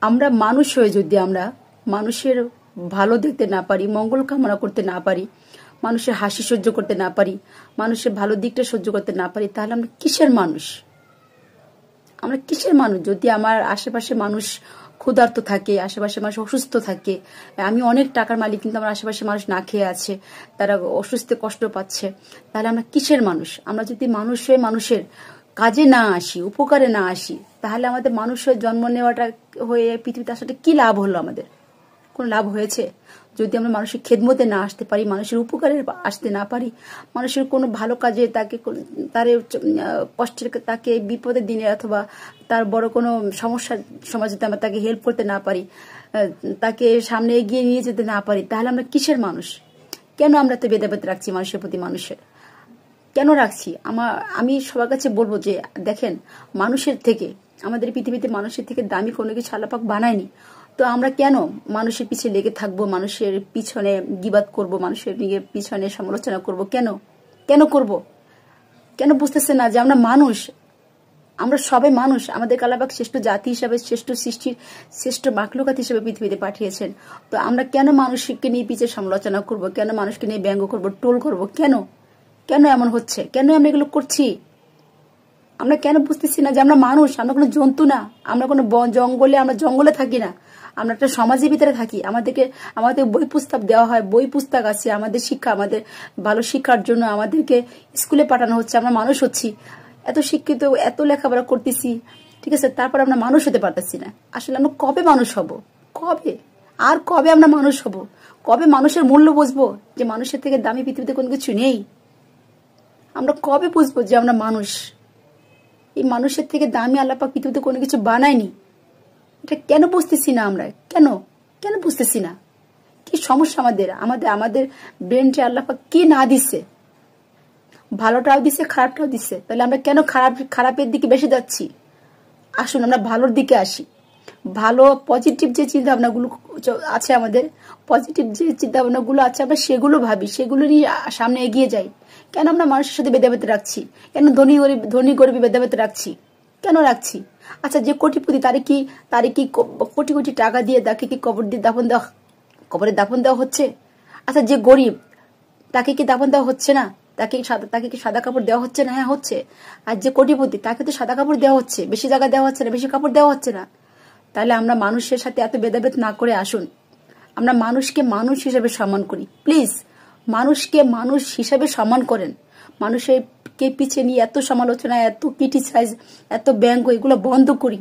আমরা মানুষ হয়ে যদি আমরা মানুষের ভালো দেখতে না পারি, মঙ্গল কামনা করতে না পারি, মানুষের হাসি সহ্য করতে না পারি, মানুষের ভালো দিকটা সহ্য করতে না পারি, তাহলে আমরা কিসের মানুষ? আমরা কিসের মানুষ? যদি আমার আশেপাশে মানুষ ক্ষুধার্ত থাকে, আশেপাশে মানুষ অসুস্থ থাকে, আমি অনেক টাকার মালিক কিন্তু আমার আশেপাশে মানুষ না খেয়ে আছে, তারা অসুস্থ কষ্ট পাচ্ছে, তাহলে আমরা কিসের মানুষ? আমরা যদি মানুষ হয়ে মানুষের কাজে না আসি, উপকারে না আসি, তাহলে আমাদের মানুষ হয়ে জন্ম নেওয়াটা হয়ে পৃথিবীতে আসাটা কি লাভ হলো? আমাদের কোনো লাভ হয়েছে? যদি আমরা মানুষের খেদমতে না আসতে পারি, মানুষের উপকারে আসতে না পারি, মানুষের কোনো ভালো কাজে তাকে তার কষ্টের তাকে বিপদের দিনে অথবা তার বড় কোনো সমস্যার সময় যদি আমরা তাকে হেল্প করতে না পারি, তাকে সামনে এগিয়ে নিয়ে যেতে না পারি, তাহলে আমরা কিসের মানুষ? কেন আমরা তো ভেদাভেদ রাখছি মানুষের প্রতি? মানুষের কেন রাখছি? আমি সবার কাছে বলবো যে দেখেন, মানুষের থেকে, আমাদের পৃথিবীতে মানুষের থেকে দামি কোনো কিছু আল্লাহ পাক বানায়নি। তো আমরা কেন মানুষের পিছনে লেগে থাকবো, মানুষের পিছনে গিবাদ করব, মানুষের পিছনে সমালোচনা করব? কেন কেন করব? কেন বুঝতেছে না যে আমরা মানুষ? আমরা সবাই মানুষ। আমাদের আল্লাহ পাক শ্রেষ্ঠ জাতি হিসাবে, শ্রেষ্ঠ সৃষ্টির শ্রেষ্ঠ মাখলুকাত হিসেবে পৃথিবীতে পাঠিয়েছেন। তো আমরা কেন মানুষকে নিয়ে পিছিয়ে সমালোচনা করব? কেন মানুষকে নিয়ে ব্যঙ্গ করব, টোল করব? কেন কেন এমন হচ্ছে? কেন আমরা এগুলো করছি? আমরা কেন বুঝতেছি না যে আমরা মানুষ? আমরা কোনো জন্তু না, আমরা কোনো জঙ্গলে থাকি না, আমরা একটা সমাজের ভিতরে থাকি। আমাদের বই পুস্তক দেওয়া হয়, বই পুস্তক আছে, আমাদের শিক্ষা, আমাদের ভালো শিক্ষার জন্য আমাদেরকে স্কুলে পাঠানো হচ্ছে, আমরা মানুষ হচ্ছি, এত শিক্ষিত, এত লেখাপড়া করতেছি, ঠিক আছে, তারপর আমরা মানুষ হতে পারতেছি না। আসলে আমরা কবে মানুষ হব? কবে আমরা মানুষ হব? কবে মানুষের মূল্য বুঝবো যে মানুষের থেকে দামি পৃথিবীতে কোনো কিছু নেই? আমরা কবে বুঝবো যে আমরা মানুষ? এই মানুষের থেকে দামি আল্লাহ পাক পৃথিবীতে কোনো কিছু বানায়নি। এটা কেন বুঝতেছি না আমরা? কেন বুঝতেছি না? কি সমস্যা আমাদের ব্রেনটা আল্লাহ পাক কি না দিছে? ভালোটাও দিছে, খারাপটাও দিছে, তাহলে আমরা কেন খারাপের দিকে বেশি যাচ্ছি? আসুন আমরা ভালোর দিকে আসি। ভালো পজিটিভ যে চিন্তা ভাবনাগুলো আছে, আমাদের পজিটিভ যে চিন্তা ভাবনাগুলো আছে, আমরা সেগুলো ভাবি, সেগুলো নিয়ে সামনে এগিয়ে যাই। কেন আমরা মানুষের সাথে ভেদাভেদ রাখছি? কেন ধনী গরিব ভেদাভেদ রাখছি? কেন রাখছি? আচ্ছা, যে কোটিপতি তারে কি কোটি কোটি টাকা দিয়ে তাকে কি কবরে দাফন দেওয়া হচ্ছে? আচ্ছা, যে গরিব তাকে কি দাফন দেওয়া হচ্ছে না? তাকে কি সাদা কাপড় দেওয়া হচ্ছে না? হ্যাঁ, হচ্ছে। আর যে কোটিপতি তাকে তো সাদা কাপড় দেওয়া হচ্ছে, বেশি জায়গা দেওয়া হচ্ছে না, বেশি কাপড় দেওয়া হচ্ছে না। তাহলে আমরা মানুষের সাথে এত ভেদাভেদ না করে আসুন আমরা মানুষকে মানুষ হিসেবে সম্মান করি। প্লিজ, মানুষকে মানুষ হিসেবে সম্মান করেন। মানুষের কে পিছিয়ে নিয়ে এত সমালোচনা, এত ক্রিটিসাইজ, এত ব্যঙ্গ, এগুলো বন্ধ করি।